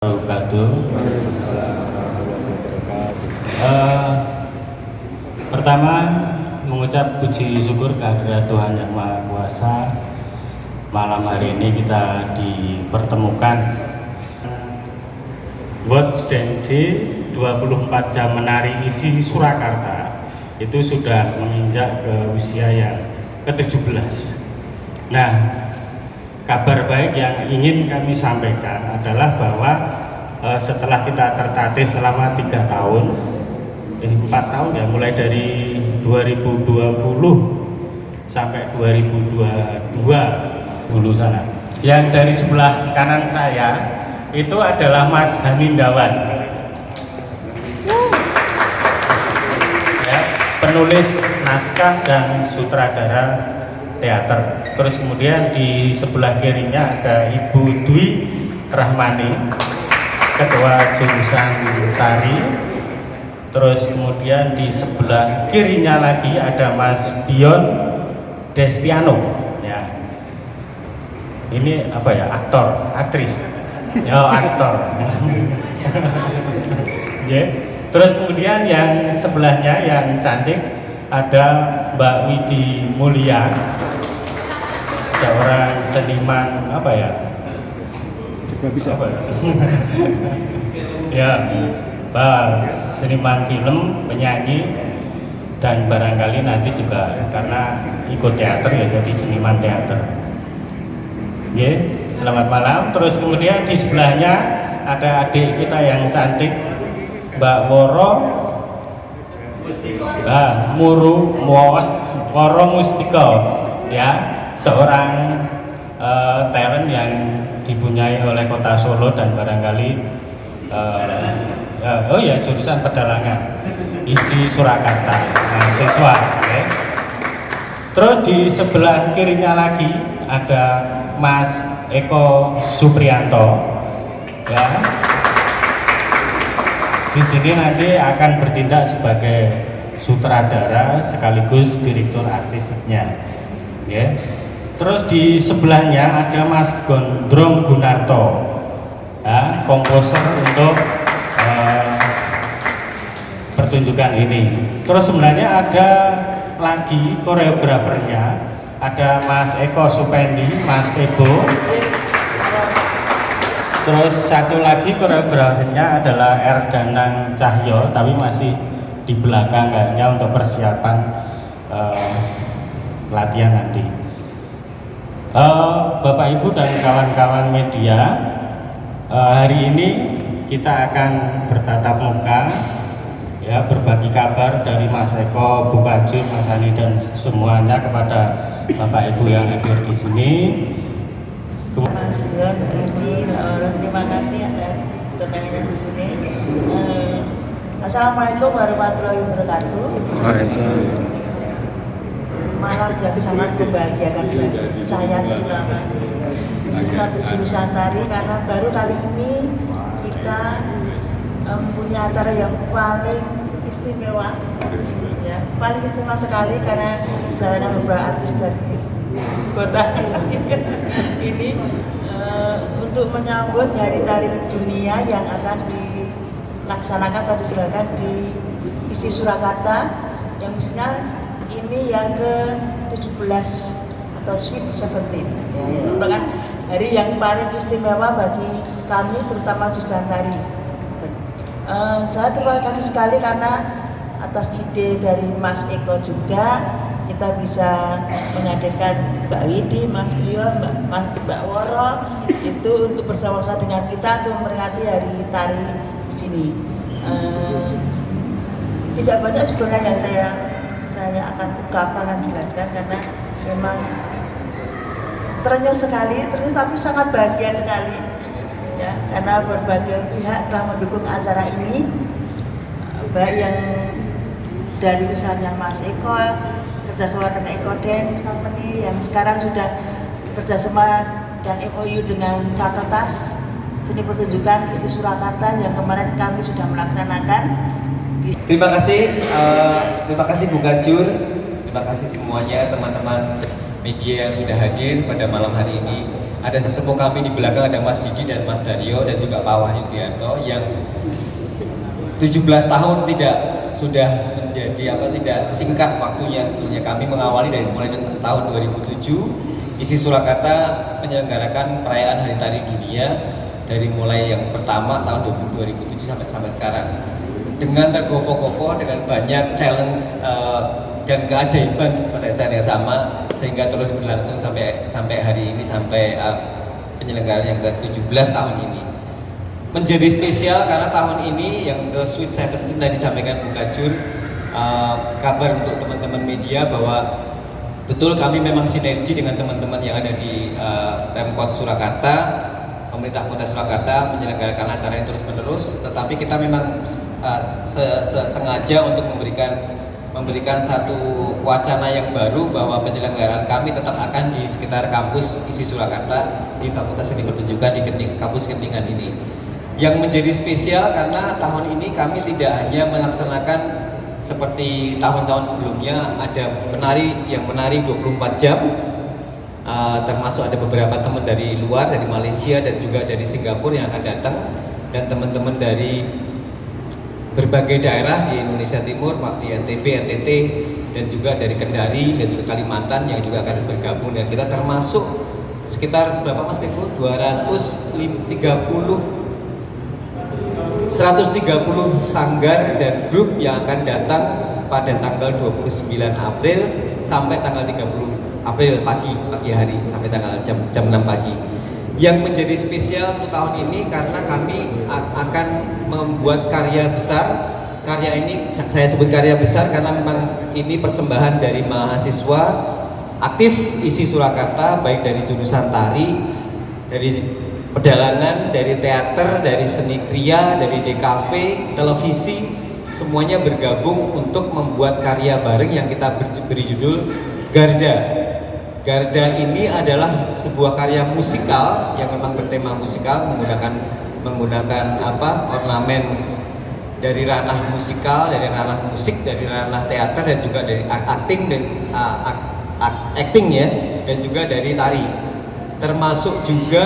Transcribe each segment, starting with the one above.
Wabarakatuh. Pertama mengucap puji syukur kehadirat Tuhan Yang Maha Kuasa. Malam hari ini kita dipertemukan World Dance Day 24 jam menari isi Surakarta itu sudah menginjak ke usia yang ke-17. Nah, kabar baik yang ingin kami sampaikan adalah bahwa setelah kita tertatih selama 4 tahun ya, mulai dari 2020 sampai 2022 dulu sana. Yang dari sebelah kanan saya itu adalah Mas Hamindawan, ya, penulis naskah dan sutradara teater. Terus kemudian di sebelah kirinya ada Ibu Dwi Rahmani, ketua jurusan tari. Terus kemudian di sebelah kirinya lagi ada Mas Dion Destiano, ya. Ini apa ya, aktor, aktris, oh aktor. Yeah. Terus kemudian yang sebelahnya yang cantik ada Mbak Widi Mulia, seorang seniman apa ya? Bisa apa ya? Ya, seniman film, penyanyi, dan barangkali nanti juga karena ikut teater ya jadi seniman teater. Oke, selamat malam. Terus kemudian di sebelahnya ada adik kita yang cantik, Mbak Woro Woro Mustiko, ya, seorang talent yang dipunyai oleh Kota Solo dan barangkali jurusan pedalangan isi Surakarta, mahasiswa. Okay. Terus di sebelah kirinya lagi ada Mas Eko Supriyanto, ya. Di sini nanti akan bertindak sebagai sutradara sekaligus direktur artistiknya, ya. Terus di sebelahnya ada Mas Gondrong Gunarto, ya, komposer untuk pertunjukan ini. Terus sebenarnya ada lagi koreografernya, ada Mas Eko Supendi, Mas Ebo. Terus satu lagi koreografernya adalah Erdanang Cahyo, tapi masih di belakang kayaknya untuk persiapan latihan nanti. Bapak Ibu dan kawan-kawan media, hari ini kita akan bertatap muka, ya, berbagi kabar dari Mas Eko, Bu Kajun, Mas Hani dan semuanya kepada Bapak Ibu yang hadir di sini. Mas Bulan, terima kasih atas kedatangannya di sini. Assalamualaikum warahmatullahi wabarakatuh. Malam yang sangat membahagiakan bagi saya terutama khususnya untuk jurusan tari, karena baru kali ini kita punya acara yang paling istimewa, ya, paling istimewa sekali karena acaranya beberapa artis dari kota ini untuk menyambut Hari Tari Dunia yang akan dilaksanakan atau diselenggarakan di isi Surakarta, yang mestinya ini yang ke-17 atau Sweet 17, ya, itu merupakan hari yang paling istimewa bagi kami terutama jurusan tari. Saya terima kasih sekali karena atas ide dari Mas Eko juga kita bisa menghadirkan Mbak Widi, Mas Bio, Mbak Woro itu untuk bersama-sama dengan kita untuk memperingati Hari Tari di sini. Tidak banyak sebenarnya yang saya akan akan jelaskan karena memang terenyuh sekali, tapi sangat bahagia sekali, ya, karena berbagai pihak telah mendukung acara ini, baik yang dari usahanya Mas Eko, kerjasama dengan Eko Dance Company yang sekarang sudah kerjasama dan MOU dengan Fakultas Seni Pertunjukan isi Surakarta yang kemarin kami sudah melaksanakan. Terima kasih Bu Kajur, terima kasih semuanya teman-teman media yang sudah hadir pada malam hari ini. Ada sesepuh kami di belakang, ada Mas Didi dan Mas Dario dan juga Pak Wahyu Diarto yang 17 tahun sudah menjadi tidak singkat waktunya. Sebetulnya kami mengawali mulai tahun 2007 ISI Surakarta menyelenggarakan perayaan Hari Tari Dunia dari mulai yang pertama tahun 2007 sampai sekarang dengan tergopoh-gopoh dengan banyak challenge dan keajaiban pada saat yang sama sehingga terus berlangsung sampai hari ini, sampai penyelenggaraan yang ke-17 tahun ini. Menjadi spesial karena tahun ini yang ke Sweet 17 tadi disampaikan Bu Kajur, kabar untuk teman-teman media bahwa betul kami memang sinergi dengan teman-teman yang ada di Pemkot Surakarta, pemerintah Kota Surakarta menyelenggarakan acara ini terus-menerus, tetapi kita memang sengaja untuk memberikan satu wacana yang baru bahwa penyelenggaraan kami tetap akan di sekitar kampus ISI Surakarta di Fakultas Seni Pertunjukan di kampus Kentingan ini. Yang menjadi spesial karena tahun ini kami tidak hanya melaksanakan seperti tahun-tahun sebelumnya, ada penari yang menari 24 jam, termasuk ada beberapa teman dari luar, dari Malaysia dan juga dari Singapura yang akan datang, dan teman-teman dari berbagai daerah di Indonesia Timur, di NTB, NTT, dan juga dari Kendari dan juga Kalimantan yang juga akan bergabung, dan kita termasuk sekitar berapa Mas Teguh? 130 sanggar dan grup yang akan datang pada tanggal 29 April sampai tanggal 30 April pagi hari sampai tanggal jam 6 pagi. Yang menjadi spesial untuk tahun ini karena kami akan membuat karya besar. Karya ini saya sebut karya besar karena memang ini persembahan dari mahasiswa aktif ISI Surakarta, baik dari jurusan tari, dari pedalangan, dari teater, dari seni kriya, dari DKV, televisi, semuanya bergabung untuk membuat karya bareng yang kita beri judul Garda. Garda ini adalah sebuah karya musikal yang memang bertema musikal, menggunakan ornamen dari ranah musikal, dari ranah musik, dari ranah teater, dan juga dari acting dan juga dari tari. Termasuk juga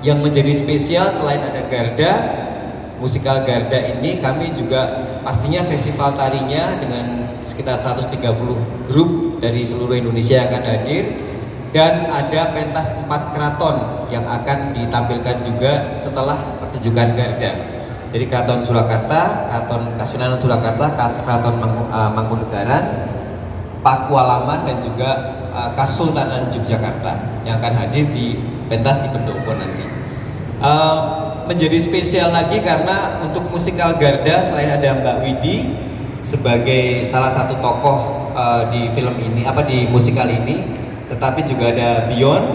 yang menjadi spesial selain ada Garda, musikal Garda ini, kami juga pastinya festival tarinya dengan sekitar 130 grup dari seluruh Indonesia yang akan hadir, dan ada pentas 4 keraton yang akan ditampilkan juga setelah pertunjukan Garda. Jadi Keraton Surakarta, Keraton Kasunanan Surakarta, Keraton Mangkunegaran, Pakualaman, dan juga Kasultanan Yogyakarta yang akan hadir di pentas di Pendopo nanti. Menjadi spesial lagi karena untuk musikal Garda selain ada Mbak Widi sebagai salah satu tokoh di film ini, di musikal ini, tetapi juga ada Beyond.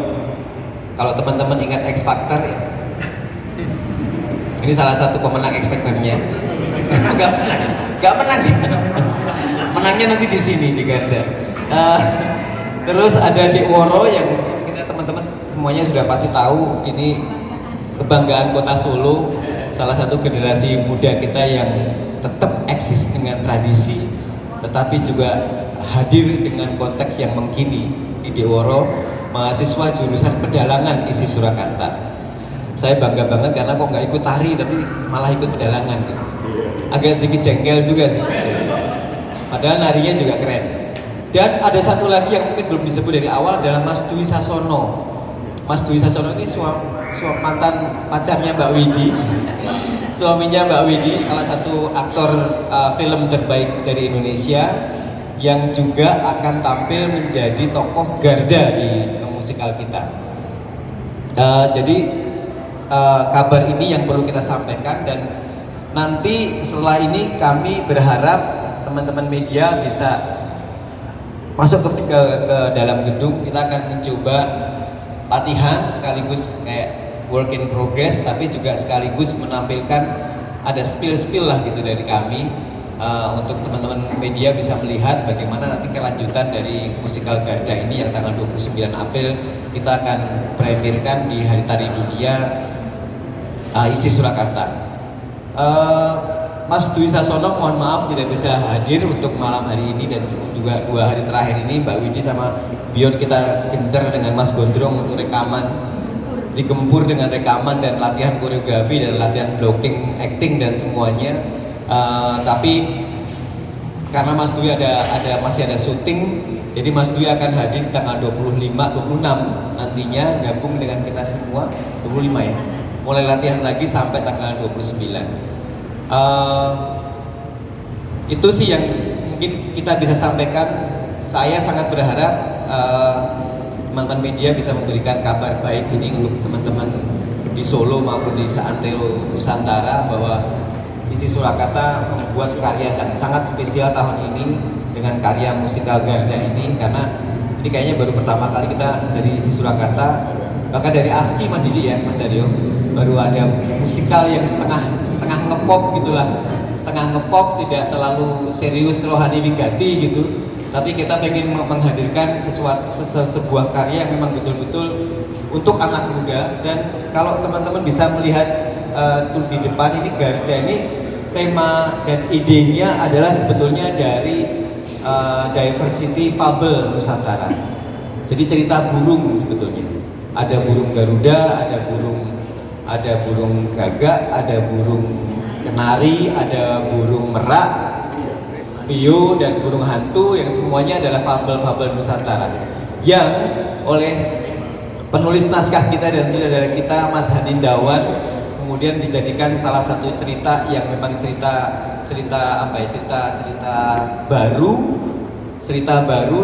Kalau teman-teman ingat X Factor ya, ini salah satu pemenang X Factor-nya. Gak menang. Menangnya nanti di sini di Garda. Terus ada Dek Woro yang kita teman-teman semuanya sudah pasti tahu, ini kebanggaan Kota Solo, salah satu generasi muda kita yang tetap eksis dengan tradisi, tetapi juga hadir dengan konteks yang mengkini. Dek Woro, mahasiswa jurusan pedalangan ISI Surakarta. Saya bangga banget karena kok nggak ikut tari tapi malah ikut pedalangan gitu. Agak sedikit jengkel juga sih. Padahal narinya juga keren. Dan ada satu lagi yang mungkin belum disebut dari awal adalah Mas Dwi Sasono. Mas Dwi Sasono ini mantan pacarnya Mbak Widi, suaminya Mbak Widi, salah satu aktor film terbaik dari Indonesia yang juga akan tampil menjadi tokoh Garda di musikal kita. Jadi kabar ini yang perlu kita sampaikan, dan nanti setelah ini kami berharap teman-teman media bisa masuk ke dalam gedung. Kita akan mencoba latihan sekaligus kayak work in progress, tapi juga sekaligus menampilkan ada spill lah gitu dari kami, untuk teman-teman media bisa melihat bagaimana nanti kelanjutan dari musikal Garda ini yang tanggal 29 April kita akan premierkan di Hari Tari Dunia ISI Surakarta. Mas Dwi Sasono mohon maaf tidak bisa hadir untuk malam hari ini dan juga 2 hari terakhir ini. Mbak Widi sama Bion kita gencar dengan Mas Gondrong untuk rekaman, digempur dengan rekaman dan latihan koreografi dan latihan blocking, acting dan semuanya. Tapi karena Mas Dwi masih ada syuting, jadi Mas Dwi akan hadir tanggal 25, 26 nantinya gabung dengan kita semua. 25 ya, mulai latihan lagi sampai tanggal 29. Itu sih yang mungkin kita bisa sampaikan. Saya sangat berharap teman-teman media bisa memberikan kabar baik ini untuk teman-teman di Solo maupun di seantero Nusantara, bahwa Isi Surakarta membuat karya yang sangat spesial tahun ini dengan karya musikal Garda ini, karena ini kayaknya baru pertama kali kita dari Isi Surakarta, bahkan dari ASKI Mas Didi ya, Mas Dario, baru ada musikal yang setengah ngepop gitulah, setengah ngepop, tidak terlalu serius rohani wigati gitu, tapi kita pengen menghadirkan sebuah karya yang memang betul-betul untuk anak muda. Dan kalau teman-teman bisa melihat tuh di depan ini, Garda ini tema dan idenya adalah sebetulnya dari diversity fabel Nusantara. Jadi cerita burung sebetulnya. Ada burung Garuda, ada burung gagak, ada burung kenari, ada burung merak, pio, dan burung hantu, yang semuanya adalah fabel-fabel Nusantara yang oleh penulis naskah kita dan saudara kita Mas Hanindawan kemudian dijadikan salah satu cerita yang memang cerita baru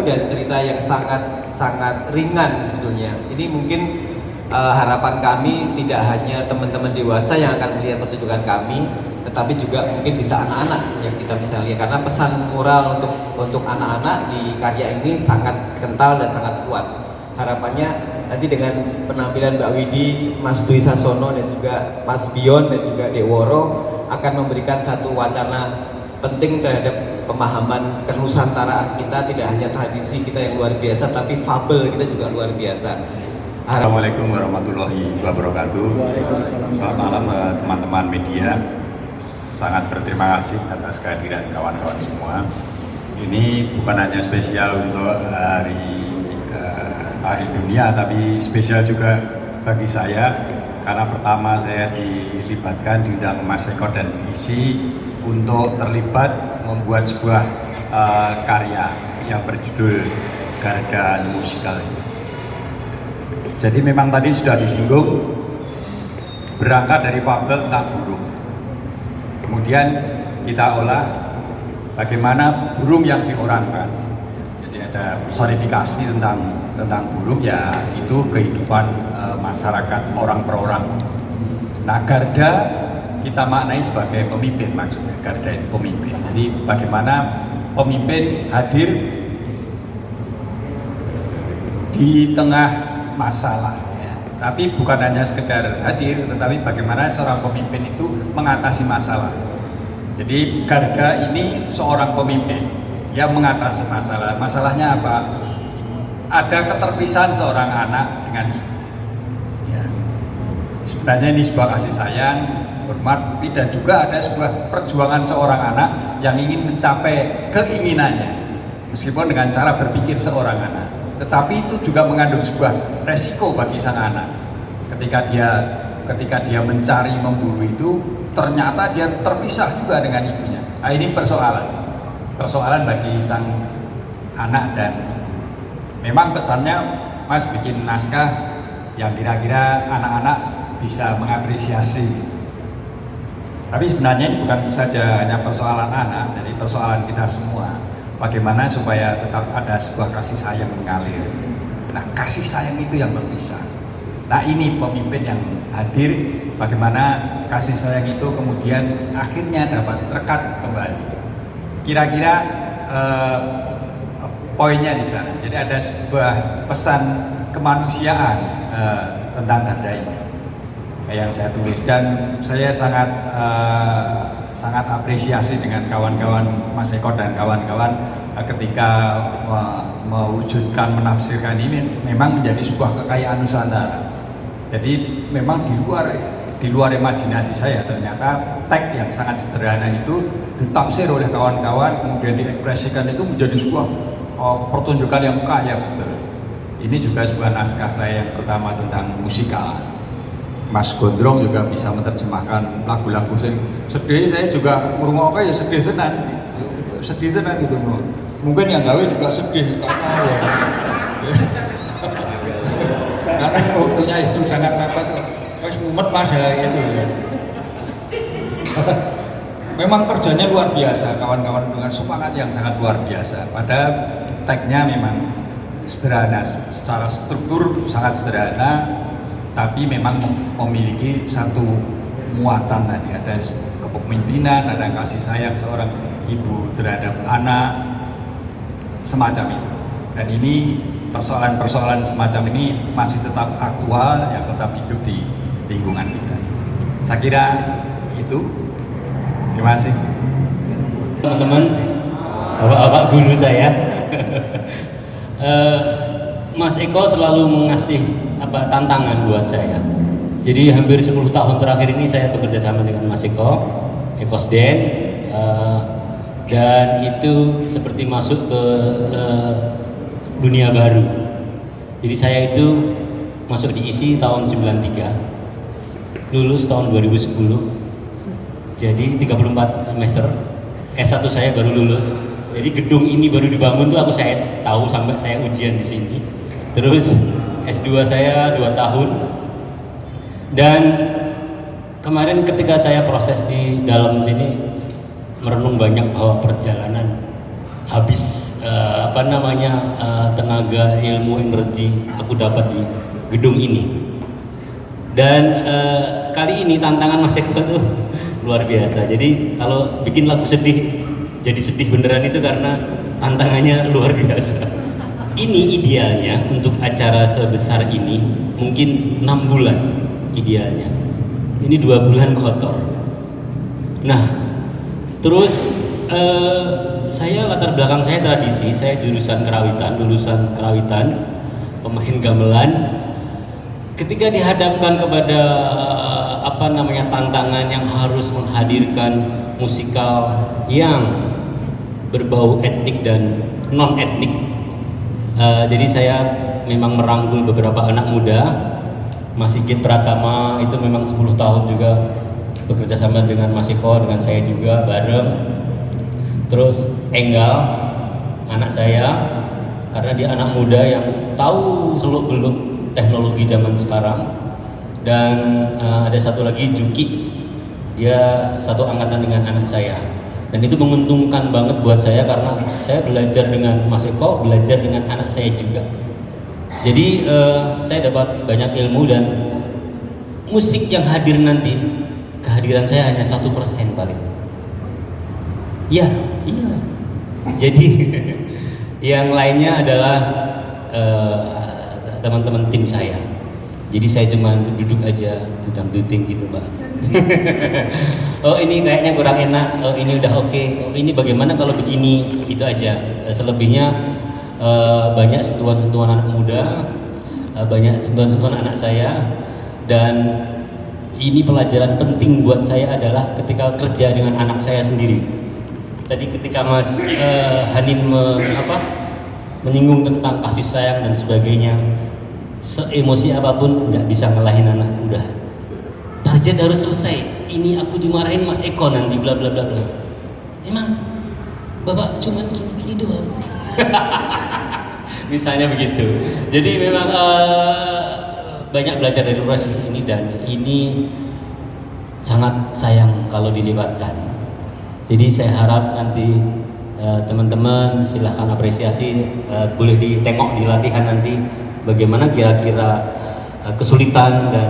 dan cerita yang sangat ringan sebetulnya. Ini mungkin harapan kami tidak hanya teman-teman dewasa yang akan melihat pertunjukan kami, tetapi juga mungkin bisa anak-anak yang kita bisa lihat, karena pesan moral untuk anak-anak di karya ini sangat kental dan sangat kuat. Harapannya nanti dengan penampilan Mbak Widi, Mas Dwi Sasono, dan juga Mas Bion dan juga Dek Woro akan memberikan satu wacana penting terhadap pemahaman kenusantaraan kita, tidak hanya tradisi kita yang luar biasa, tapi fabel kita juga luar biasa. Assalamualaikum warahmatullahi wabarakatuh. Selamat malam teman-teman media. Sangat berterima kasih atas kehadiran kawan-kawan semua. Ini bukan hanya spesial untuk hari dunia, tapi spesial juga bagi saya karena pertama saya dilibatkan, diundang Mas Eko dan Isi untuk terlibat membuat sebuah karya yang berjudul Garda Musikal ini. Jadi memang tadi sudah disinggung, berangkat dari fabel tentang burung. Kemudian kita olah bagaimana burung yang diorangkan. Jadi ada personifikasi tentang burung, ya itu kehidupan masyarakat orang per orang. Nah, Garda kita maknai sebagai pemimpin, maksudnya Garda itu pemimpin. Jadi bagaimana pemimpin hadir di tengah masalah, ya. Tapi bukan hanya sekedar hadir, tetapi bagaimana seorang pemimpin itu mengatasi masalah. Jadi Garda ini seorang pemimpin, dia mengatasi masalah. Masalahnya apa? Ada keterpisahan seorang anak dengan ibu. Ya. Sebenarnya ini sebuah kasih sayang, hormat, bukti, dan juga ada sebuah perjuangan seorang anak yang ingin mencapai keinginannya, meskipun dengan cara berpikir seorang anak. Tetapi itu juga mengandung sebuah resiko bagi sang anak. Ketika dia mencari, memburu itu, ternyata dia terpisah juga dengan ibunya. Nah, ini persoalan bagi sang anak dan ibu. Memang pesannya Mas bikin naskah yang kira-kira anak-anak bisa mengapresiasi. Tapi sebenarnya ini bukan saja hanya persoalan anak, jadi persoalan kita semua. Bagaimana supaya tetap ada sebuah kasih sayang mengalir. Nah, kasih sayang itu yang berpisah. Nah, ini pemimpin yang hadir, bagaimana kasih sayang itu kemudian akhirnya dapat terekat kembali. Kira-kira poinnya di sana. Jadi ada sebuah pesan kemanusiaan tentang Garda ini yang saya tulis, dan saya sangat apresiasi dengan kawan-kawan Mas Eko dan kawan-kawan ketika mewujudkan, menafsirkan ini memang menjadi sebuah kekayaan Nusantara. Jadi memang di luar di luar imajinasi saya, ternyata tag yang sangat sederhana itu ditafsir oleh kawan-kawan, kemudian diekspresikan itu menjadi sebuah pertunjukan yang kaya betul. Ini juga sebuah naskah saya yang pertama tentang musikal. Mas Gondrong juga bisa menerjemahkan lagu-lagu yang sedih, saya juga ngurungoknya ya sedih tenan gitu. Mungkin yang gawe juga sedih karena waktunya yang sangat mepet, harus mumet masalah itu ya. Memang kerjanya luar biasa, kawan-kawan dengan semangat yang sangat luar biasa. Padahal tagnya memang sederhana, secara struktur sangat sederhana, tapi memang memiliki satu muatan tadi, ada kepemimpinan, ada kasih sayang seorang ibu terhadap anak, semacam itu. Dan ini persoalan-persoalan semacam ini masih tetap aktual, yang tetap hidup di lingkungan kita. Saya kira itu. Terima kasih. Teman-teman, bapak-bapak guru saya, Mas Eko selalu mengasih tantangan buat saya. Jadi hampir 10 tahun terakhir ini saya bekerja sama dengan Mas Eko Sden, dan itu seperti masuk ke dunia baru. Jadi saya itu masuk di ISI tahun 93, lulus tahun 2010. Jadi 34 semester, S1 saya baru lulus. Jadi gedung ini baru dibangun tuh saya tahu sampai saya ujian di sini. Terus S2 saya 2 tahun. Dan kemarin ketika saya proses di dalam sini merenung banyak bahwa perjalanan habis tenaga, ilmu, energi aku dapat di gedung ini. Dan kali ini tantangan Mas Eko tuh luar biasa. Jadi kalau bikin lagu sedih jadi sedih beneran itu karena tantangannya luar biasa. Ini idealnya untuk acara sebesar ini mungkin 6 bulan idealnya. Ini 2 bulan kotor. Nah, terus saya latar belakang saya tradisi, saya jurusan kerawitan, pemain gamelan. Ketika dihadapkan kepada tantangan yang harus menghadirkan musikal yang berbau etnik dan non etnik, jadi saya memang merangkul beberapa anak muda. Mas Sigit Pratama itu memang 10 tahun juga bekerja sama dengan Mas Eko, dengan saya juga bareng. Terus Enggal, anak saya, karena dia anak muda yang tahu seluk-beluk teknologi zaman sekarang. Dan ada satu lagi Juki, dia satu angkatan dengan anak saya. Dan itu menguntungkan banget buat saya karena saya belajar dengan Mas Eko, belajar dengan anak saya juga. Jadi saya dapat banyak ilmu, dan musik yang hadir nanti, kehadiran saya hanya 1% paling. Iya. Jadi yang lainnya adalah teman-teman tim saya. Jadi saya cuma duduk aja, dudang-duding gitu, Mbak. Oh ini kayaknya kurang enak, oh ini udah oke, oh ini bagaimana kalau begini, itu aja. Selebihnya banyak sentuhan-sentuhan anak muda, banyak sentuhan-sentuhan anak saya. Dan ini pelajaran penting buat saya adalah ketika kerja dengan anak saya sendiri. Tadi ketika Mas Hanin menyinggung tentang kasih sayang dan sebagainya, seemosi apapun nggak bisa ngalahin anak. Udah target harus selesai, ini aku dimarahin Mas Eko nanti bla bla bla bla. Emang bapak cuman gini doang. Misalnya begitu. Jadi memang banyak belajar dari proses ini, dan ini sangat sayang kalau dilewatkan. Jadi saya harap nanti teman-teman silahkan apresiasi, boleh ditengok di latihan nanti bagaimana kira-kira kesulitan dan